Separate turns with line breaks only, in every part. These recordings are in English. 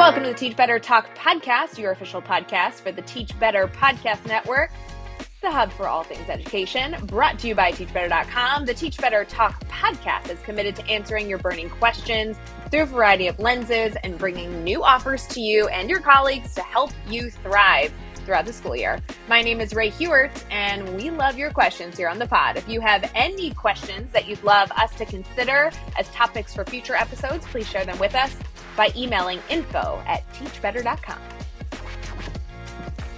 Welcome to the Teach Better Talk podcast, your official podcast for the Teach Better Podcast Network, the hub for all things education, brought to you by teachbetter.com. The Teach Better Talk podcast is committed to answering your burning questions through a variety of lenses and bringing new offers to you and your colleagues to help you thrive throughout the school year. My name is Ray Hewart, and we love your questions here on the pod. If you have any questions that you'd love us to consider as topics for future episodes, please share them with us by emailing info@teachbetter.com.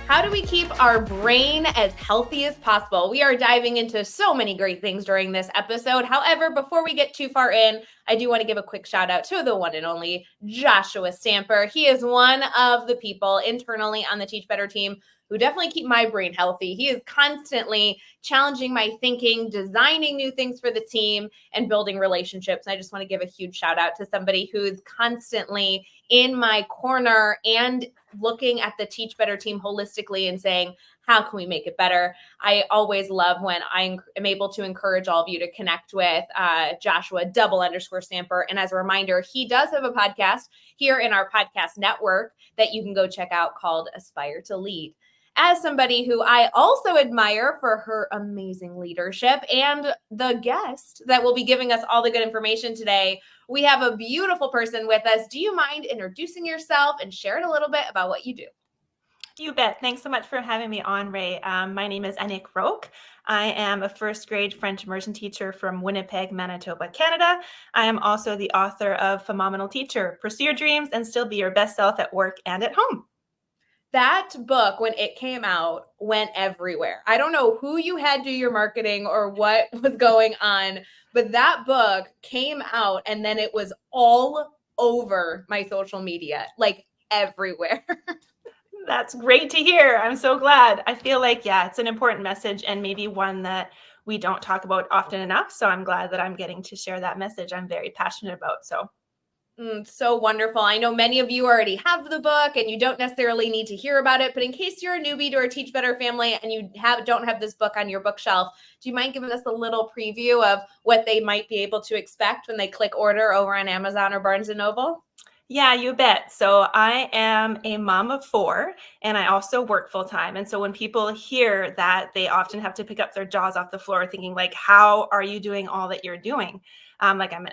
How do we keep our brain as healthy as possible? We are diving into so many great things during this episode. However, before we get too far in, I do want to give a quick shout out to the one and only Joshua Stamper. He is one of the people internally on the Teach Better team who definitely keep my brain healthy. He is constantly challenging my thinking, designing new things for the team, and building relationships. And I just want to give a huge shout out to somebody who's constantly in my corner and looking at the Teach Better team holistically and saying, how can we make it better? I always love when I am able to encourage all of you to connect with Joshua _Stamper. And as a reminder, he does have a podcast here in our podcast network that you can go check out called Aspire to Lead. As somebody who I also admire for her amazing leadership and the guest that will be giving us all the good information today, we have a beautiful person with us. Do you mind introducing yourself and sharing a little bit about what you do?
You bet. Thanks so much for having me on, Ray. My name is Annick Rauch. I am a first grade French immersion teacher from Winnipeg, Manitoba, Canada. I am also the author of Phenomenal Teacher, Pursue Your Dreams and Still Be Your Best Self at Work and at Home.
That book, when it came out, went everywhere. I don't know who you had do your marketing or what was going on, but that book came out and then it was all over my social media, like everywhere.
That's great to hear. I'm so glad. I feel like, it's an important message and maybe one that we don't talk about often enough. So I'm glad that I'm getting to share that message I'm very passionate about.
So wonderful. I know many of you already have the book and you don't necessarily need to hear about it, but in case you're a newbie to our Teach Better family and you don't have this book on your bookshelf, do you mind giving us a little preview of what they might be able to expect when they click order over on Amazon or Barnes & Noble?
Yeah, you bet. So I am a mom of 4 and I also work full time. And so when people hear that, they often have to pick up their jaws off the floor thinking like, how are you doing all that you're doing? I'm an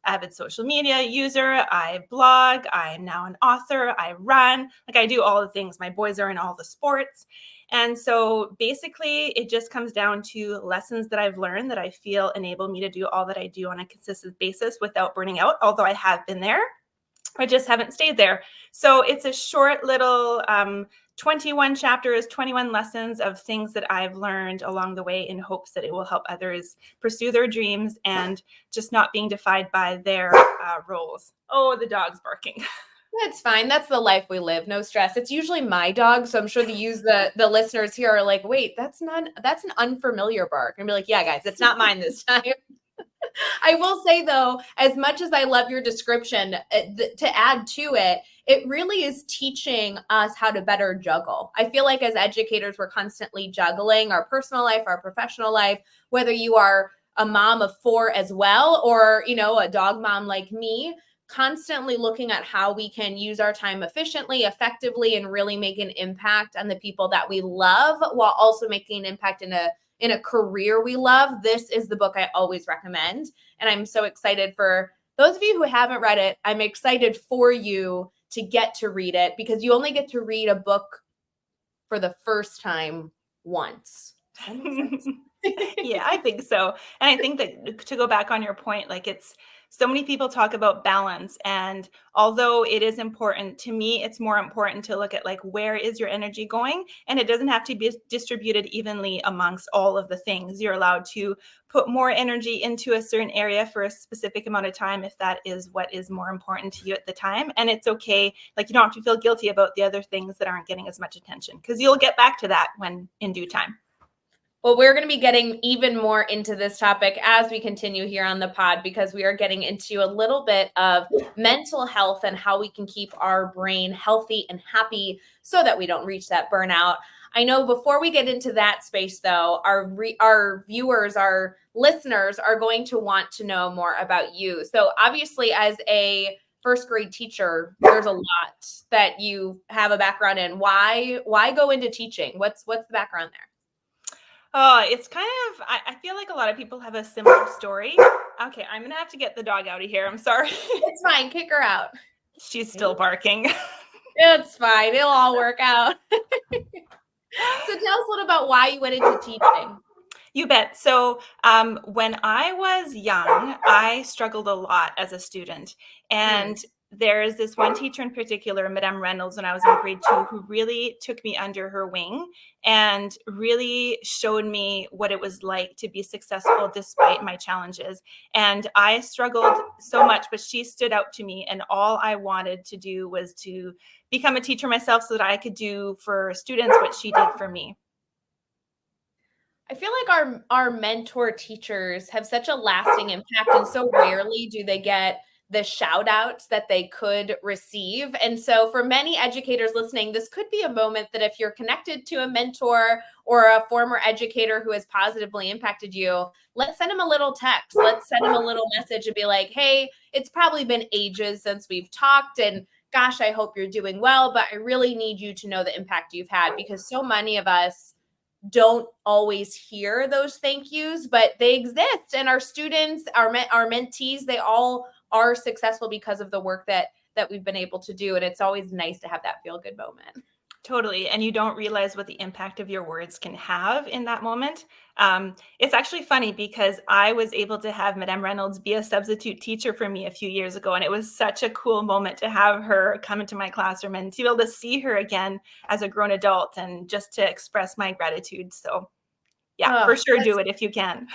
avid social media user. I blog. I'm now an author. I run. I do all the things. My boys are in all the sports. And so basically it just comes down to lessons that I've learned that I feel enable me to do all that I do on a consistent basis without burning out, although I have been there. I just haven't stayed there. So it's a short little 21 chapters, 21 lessons of things that I've learned along the way in hopes that it will help others pursue their dreams and just not being defined by their roles. Oh, the dog's barking.
That's fine. That's the life we live. No stress. It's usually my dog. So I'm sure the listeners here are like, wait, that's an unfamiliar bark. And be like, yeah, guys, it's not mine this time. I will say, though, as much as I love your description, to add to it, it really is teaching us how to better juggle. I feel like as educators, we're constantly juggling our personal life, our professional life, whether you are a mom of 4 as well, or, a dog mom like me, constantly looking at how we can use our time efficiently, effectively, and really make an impact on the people that we love while also making an impact in a career we love. This is the book I always recommend. And I'm so excited for those of you who haven't read it. I'm excited for you to get to read it because you only get to read a book for the first time once. Does that make sense?
Yeah, I think so. And I think that to go back on your point, it's so many people talk about balance. And although it is important to me, it's more important to look at where is your energy going? And it doesn't have to be distributed evenly amongst all of the things. You're allowed to put more energy into a certain area for a specific amount of time if that is what is more important to you at the time. And it's okay. You don't have to feel guilty about the other things that aren't getting as much attention because you'll get back to that when in due time.
Well, we're going to be getting even more into this topic as we continue here on the pod because we are getting into a little bit of mental health and how we can keep our brain healthy and happy so that we don't reach that burnout. I know before we get into that space, though, our viewers, our listeners are going to want to know more about you. So obviously, as a first grade teacher, there's a lot that you have a background in. Why go into teaching? What's the background there?
Oh, it's kind of, I feel like a lot of people have a similar story. Okay, I'm going to have to get the dog out of here. I'm sorry.
It's fine. Kick her out.
She's still barking.
It's fine. It'll all work out. So tell us a little about why you went into teaching.
You bet. So when I was young, I struggled a lot as a student. And there's this one teacher in particular, Madame Reynolds, when I was in grade 2, who really took me under her wing and really showed me what it was like to be successful despite my challenges. And I struggled so much, but she stood out to me. And all I wanted to do was to become a teacher myself so that I could do for students what she did for me.
I feel like our mentor teachers have such a lasting impact, and so rarely do they get the shout outs that they could receive. And so for many educators listening, this could be a moment that if you're connected to a mentor or a former educator who has positively impacted you, let's send them a little text. Let's send them a little message and be like, hey, it's probably been ages since we've talked, and gosh, I hope you're doing well, but I really need you to know the impact you've had, because so many of us don't always hear those thank yous, but they exist. And our students, our mentees, they all are successful because of the work that we've been able to do. And it's always nice to have that feel good moment.
Totally. And you don't realize what the impact of your words can have in that moment. It's actually funny because I was able to have Madame Reynolds be a substitute teacher for me a few years ago. And it was such a cool moment to have her come into my classroom and to be able to see her again as a grown adult and just to express my gratitude. So yeah, for sure, do it if you can.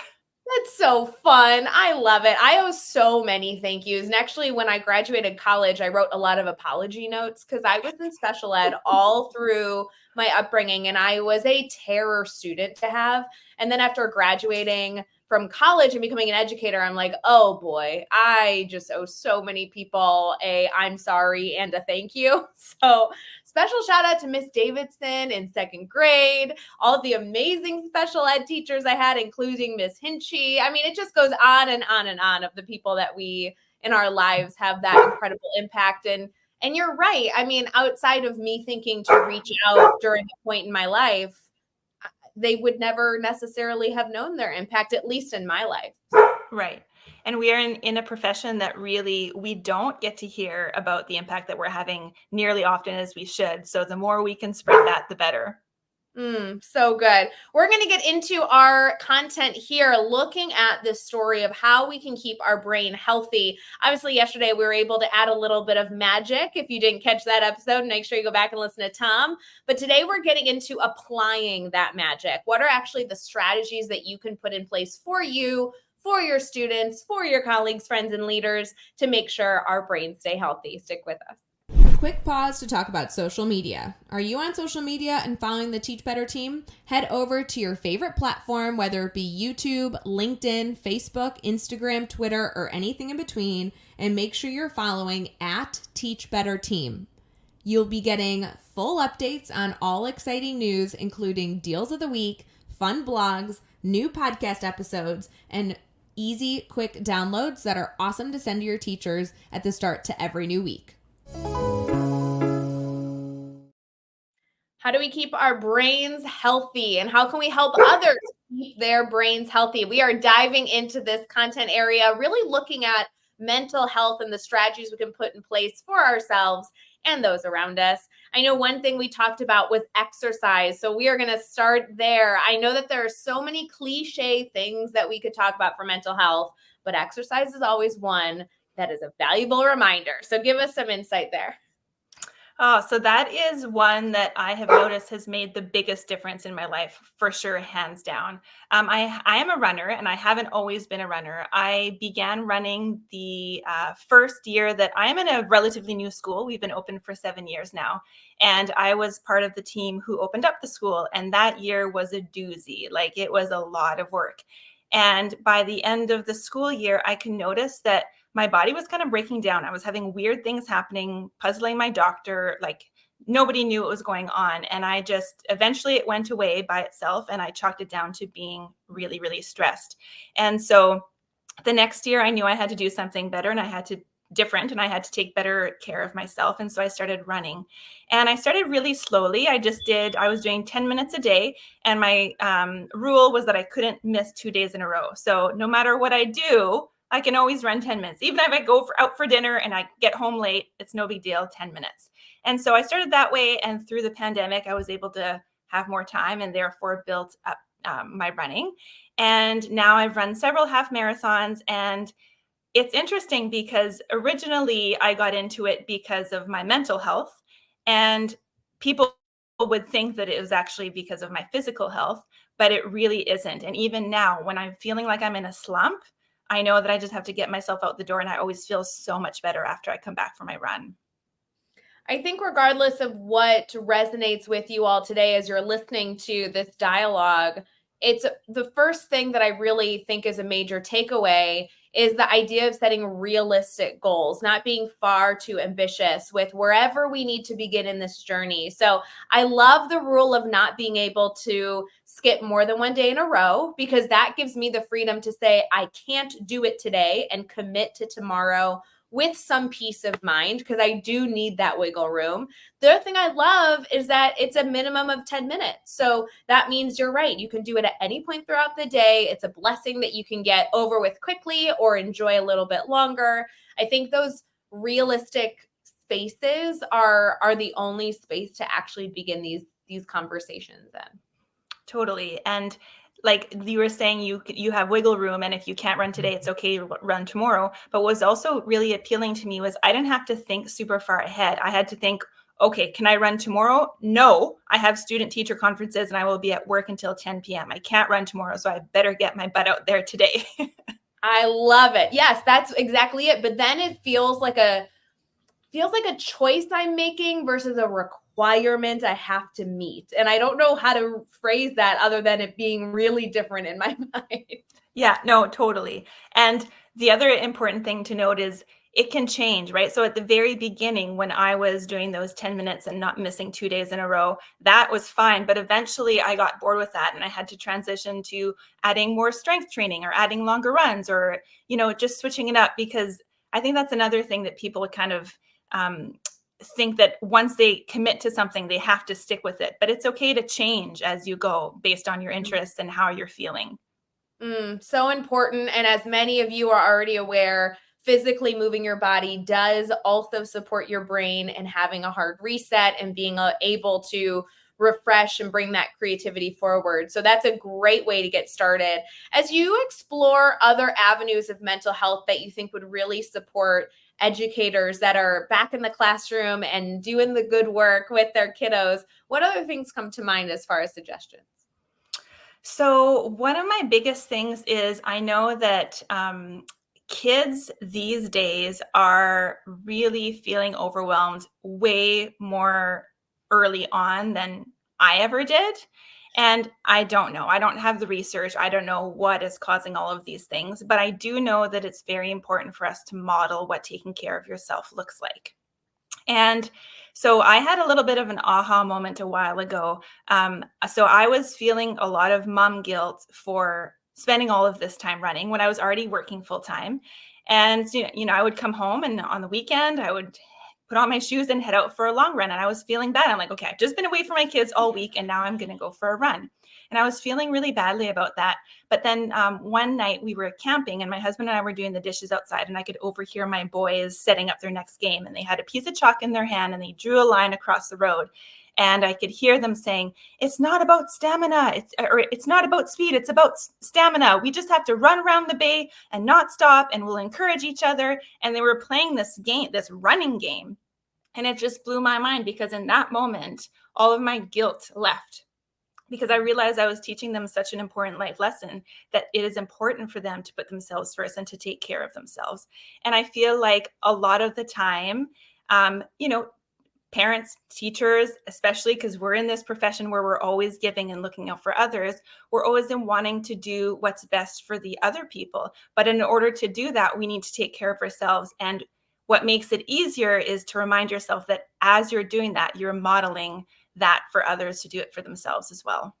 That's so fun. I love it. I owe so many thank yous. And actually, when I graduated college, I wrote a lot of apology notes because I was in special ed all through my upbringing, and I was a terror student to have. And then after graduating from college and becoming an educator, I'm like, oh boy, I just owe so many people a I'm sorry and a thank you. So special shout out to Miss Davidson in second grade, all of the amazing special ed teachers I had, including Miss Hinchy. I mean, it just goes on and on and on of the people that we in our lives have that incredible impact. And you're right. I mean, outside of me thinking to reach out during a point in my life, they would never necessarily have known their impact, at least in my life.
Right. And we are in a profession that really, we don't get to hear about the impact that we're having nearly often as we should. So the more we can spread that, the better.
So good. We're going to get into our content here, looking at this story of how we can keep our brain healthy. Obviously, yesterday we were able to add a little bit of magic. If you didn't catch that episode, make sure you go back and listen to Tom. But today we're getting into applying that magic. What are actually the strategies that you can put in place for you, for your students, for your colleagues, friends, and leaders to make sure our brains stay healthy? Stick with us.
Quick pause to talk about social media. Are you on social media and following the Teach Better team? Head over to your favorite platform, whether it be YouTube, LinkedIn, Facebook, Instagram, Twitter, or anything in between, and make sure you're following at Teach Better Team. You'll be getting full updates on all exciting news, including deals of the week, fun blogs, new podcast episodes, and easy, quick downloads that are awesome to send to your teachers at the start to every new week.
How do we keep our brains healthy, and how can we help others keep their brains healthy? We are diving into this content area, really looking at mental health and the strategies we can put in place for ourselves and those around us. I know one thing we talked about was exercise, so we are going to start there. I know that there are so many cliche things that we could talk about for mental health, but exercise is always one that is a valuable reminder. So give us some insight there.
Oh, so that is one that I have noticed has made the biggest difference in my life, for sure, hands down. I am a runner, and I haven't always been a runner. I began running the first year that I am in a relatively new school. We've been open for 7 years now, and I was part of the team who opened up the school, and that year was a doozy. Like, it was a lot of work. And by the end of the school year, I can notice that my body was kind of breaking down. I was having weird things happening, puzzling my doctor, like nobody knew what was going on. And I just, eventually it went away by itself, and I chalked it down to being really, really stressed. And so the next year I knew I had to do something better, and I had to different and I had to take better care of myself. And so I started running, and I started really slowly. I was doing 10 minutes a day, and my rule was that I couldn't miss 2 days in a row. So no matter what I do, I can always run 10 minutes. Even if I go out for dinner and I get home late, it's no big deal, 10 minutes. And so I started that way. And through the pandemic, I was able to have more time and therefore built up my running. And now I've run several half marathons. And it's interesting because originally I got into it because of my mental health, and people would think that it was actually because of my physical health, but it really isn't. And even now, when I'm feeling like I'm in a slump, I know that I just have to get myself out the door, and I always feel so much better after I come back from my run.
I think regardless of what resonates with you all today as you're listening to this dialogue, it's the first thing that I really think is a major takeaway is the idea of setting realistic goals, not being far too ambitious with wherever we need to begin in this journey. So I love the rule of not being able to skip more than one day in a row, because that gives me the freedom to say, I can't do it today and commit to tomorrow with some peace of mind, because I do need that wiggle room. The other thing I love is that it's a minimum of 10 minutes. So that means you're right. You can do it at any point throughout the day. It's a blessing that you can get over with quickly or enjoy a little bit longer. I think those realistic spaces are the only space to actually begin these conversations in.
Totally. And like you were saying, you have wiggle room, and if you can't run today, it's okay to run tomorrow. But what was also really appealing to me was I didn't have to think super far ahead. I had to think, okay, can I run tomorrow? No, I have student teacher conferences and I will be at work until 10 p.m. I can't run tomorrow, so I better get my butt out there today.
I love it. Yes, that's exactly it. But then it feels like a choice I'm making versus a requirement I have to meet. And I don't know how to phrase that other than it being really different in my mind.
Yeah, no, totally. And the other important thing to note is it can change, right? So at the very beginning, when I was doing those 10 minutes and not missing 2 days in a row, that was fine. But eventually I got bored with that, and I had to transition to adding more strength training or adding longer runs, or, just switching it up, because I think that's another thing that people kind of think that once they commit to something, they have to stick with it. But it's okay to change as you go based on your interests and how you're feeling.
So important. And as many of you are already aware, physically moving your body does also support your brain and having a hard reset and being able to refresh and bring that creativity forward. So that's a great way to get started. As you explore other avenues of mental health that you think would really support educators that are back in the classroom and doing the good work with their kiddos, what other things come to mind as far as suggestions?
So one of my biggest things is I know that kids these days are really feeling overwhelmed way more early on than I ever did. And I don't know. I don't have the research. I don't know what is causing all of these things, but I do know that it's very important for us to model what taking care of yourself looks like. And so I had a little bit of an aha moment a while ago. So I was feeling a lot of mom guilt for spending all of this time running when I was already working full time. And, I would come home, and on the weekend, I would put on my shoes and head out for a long run. And I was feeling bad. I'm like, okay, I've just been away from my kids all week, and now I'm going to go for a run. And I was feeling really badly about that. But then one night we were camping, and my husband and I were doing the dishes outside, and I could overhear my boys setting up their next game. And they had a piece of chalk in their hand, and they drew a line across the road. And I could hear them saying, it's not about stamina. It's not about speed. It's about stamina. We just have to run around the bay and not stop, and we'll encourage each other. And they were playing this game, this running game. And it just blew my mind, because in that moment, all of my guilt left, because I realized I was teaching them such an important life lesson, that it is important for them to put themselves first and to take care of themselves. And I feel like a lot of the time, parents, teachers, especially because we're in this profession where we're always giving and looking out for others, we're always in wanting to do what's best for the other people. But in order to do that, we need to take care of ourselves. And what makes it easier is to remind yourself that as you're doing that, you're modeling that for others to do it for themselves as well.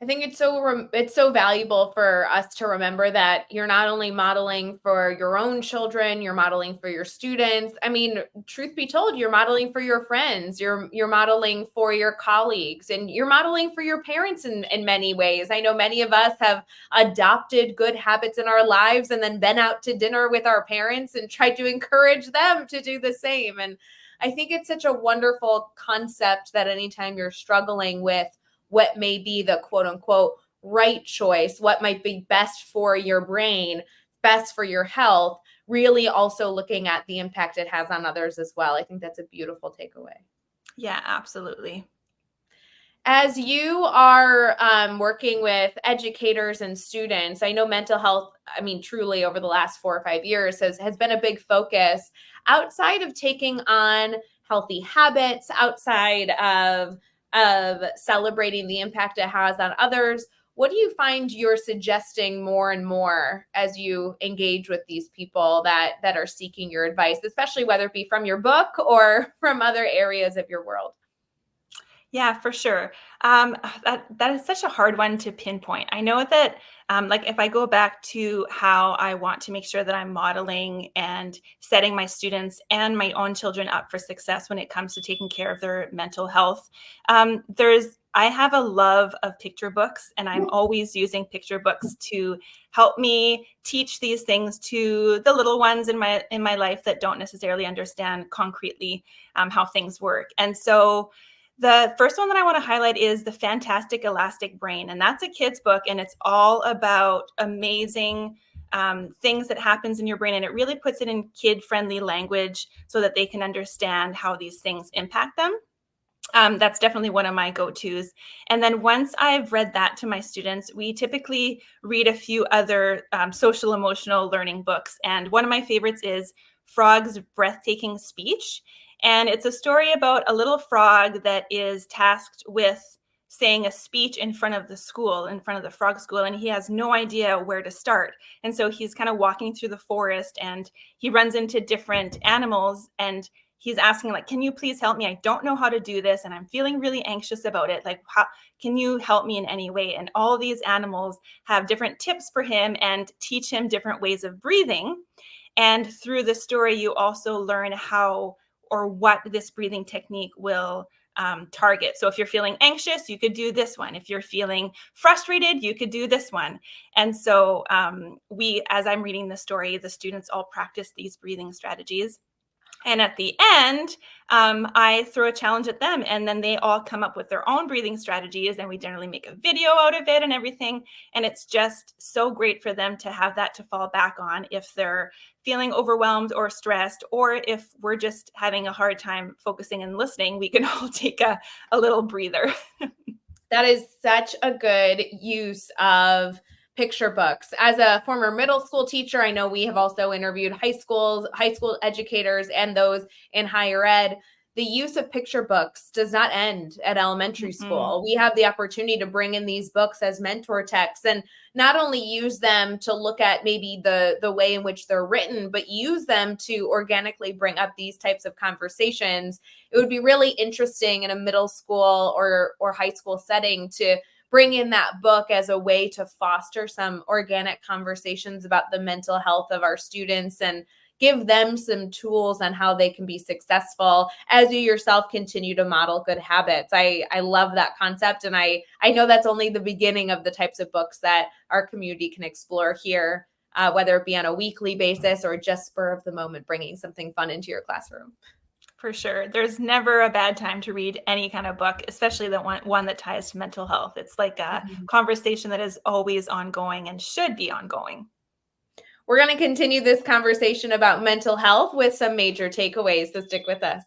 I think it's so valuable for us to remember that you're not only modeling for your own children, you're modeling for your students. I mean, truth be told, you're modeling for your friends, you're modeling for your colleagues, and you're modeling for your parents in many ways. I know many of us have adopted good habits in our lives and then been out to dinner with our parents and tried to encourage them to do the same. And I think it's such a wonderful concept that anytime you're struggling with what may be the quote unquote right choice, what might be best for your brain, best for your health, really also looking at the impact it has on others as well. I think that's a beautiful takeaway.
Yeah, absolutely.
As you are working with educators and students, I know mental health, I mean, truly over the last 4 or 5 years has been a big focus outside of taking on healthy habits, outside of celebrating the impact it has on others. What do you find you're suggesting more and more as you engage with these people that are seeking your advice, especially whether it be from your book or from other areas of your world?
Yeah, for sure. That is such a hard one to pinpoint. I know that, like, if I go back to how I want to make sure that I'm modeling and setting my students and my own children up for success when it comes to taking care of their mental health, I have a love of picture books, and I'm always using picture books to help me teach these things to the little ones in my life that don't necessarily understand concretely how things work. And so the first one that I want to highlight is The Fantastic Elastic Brain, and that's a kid's book, and it's all about amazing things that happens in your brain, and it really puts it in kid-friendly language so that they can understand how these things impact them. That's definitely one of my go-tos. And then once I've read that to my students, we typically read a few other social emotional learning books, and one of my favorites is Frog's Breathtaking Speech. And it's a story about a little frog that is tasked with saying a speech in front of the school, in front of the frog school, and he has no idea where to start. And so he's kind of walking through the forest, and he runs into different animals, and he's asking, like, can you please help me? I don't know how to do this, and I'm feeling really anxious about it. Like, how can you help me in any way? And all these animals have different tips for him and teach him different ways of breathing. And through the story, you also learn how or what this breathing technique will target. So if you're feeling anxious, you could do this one. If you're feeling frustrated, you could do this one. And so as I'm reading the story, the students all practice these breathing strategies. And at the end, I throw a challenge at them, and then they all come up with their own breathing strategies, and we generally make a video out of it and everything. And it's just so great for them to have that to fall back on if they're feeling overwhelmed or stressed, or if we're just having a hard time focusing and listening, we can all take a little breather.
That is such a good use of picture books. As a former middle school teacher, I know we have also interviewed high school educators and those in higher ed. The use of picture books does not end at elementary school. We have the opportunity to bring in these books as mentor texts and not only use them to look at maybe the way in which they're written, but use them to organically bring up these types of conversations. It would be really interesting in a middle school or high school setting to bring in that book as a way to foster some organic conversations about the mental health of our students and give them some tools on how they can be successful as you yourself continue to model good habits. I love that concept. And I know that's only the beginning of the types of books that our community can explore here, whether it be on a weekly basis or just spur of the moment, bringing something fun into your classroom.
For sure. There's never a bad time to read any kind of book, especially the one that ties to mental health. It's like a conversation that is always ongoing and should be ongoing.
We're going to continue this conversation about mental health with some major takeaways, so stick with us.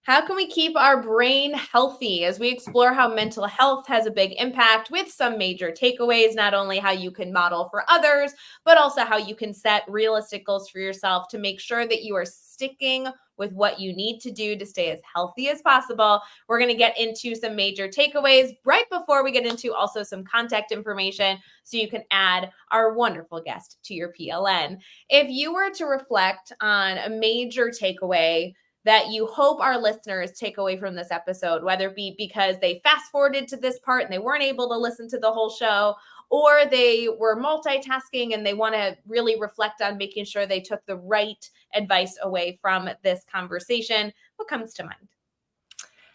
How can we keep our brain healthy as we explore how mental health has a big impact with some major takeaways, not only how you can model for others, but also how you can set realistic goals for yourself to make sure that you are sticking with what you need to do to stay as healthy as possible. We're going to get into some major takeaways right before we get into also some contact information so you can add our wonderful guest to your PLN. If you were to reflect on a major takeaway that you hope our listeners take away from this episode, whether it be because they fast forwarded to this part and they weren't able to listen to the whole show, or they were multitasking and they want to really reflect on making sure they took the right advice away from this conversation, what comes to mind?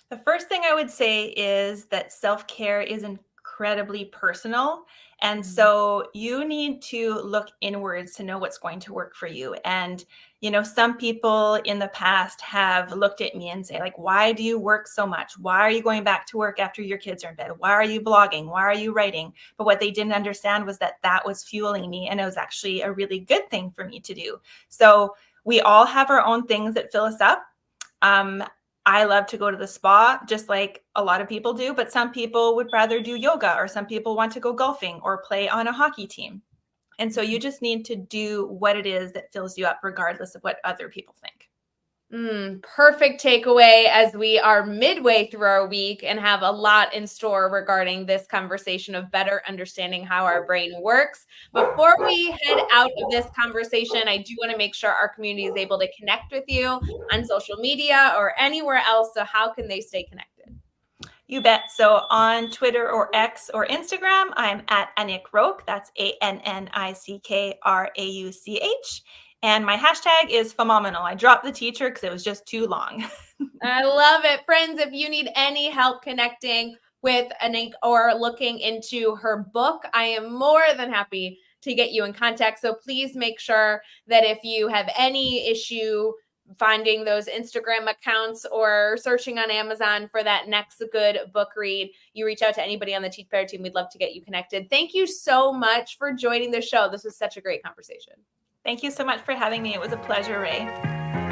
The first thing I would say is that self-care is incredibly personal. And so you need to look inwards to know what's going to work for you. And, some people in the past have looked at me and say, like, why do you work so much? Why are you going back to work after your kids are in bed? Why are you blogging? Why are you writing? But what they didn't understand was that was fueling me. And it was actually a really good thing for me to do. So we all have our own things that fill us up. I love to go to the spa, just like a lot of people do, but some people would rather do yoga, or some people want to go golfing or play on a hockey team. And so you just need to do what it is that fills you up, regardless of what other people think.
Perfect takeaway as we are midway through our week and have a lot in store regarding this conversation of better understanding how our brain works. Before we head out of this conversation, I do want to make sure our community is able to connect with you on social media or anywhere else. So how can they stay connected?
You bet. So on Twitter or X or Instagram, I'm at Annick Rauch. That's ANNICKRAUCH. And my hashtag is phenomenal. I dropped the teacher because it was just too long.
I love it. Friends, if you need any help connecting with Annick or looking into her book, I am more than happy to get you in contact. So please make sure that if you have any issue finding those Instagram accounts or searching on Amazon for that next good book read, you reach out to anybody on the Teach Better team. We'd love to get you connected. Thank you so much for joining the show. This was such a great conversation.
Thank you so much for having me. It was a pleasure, Ray.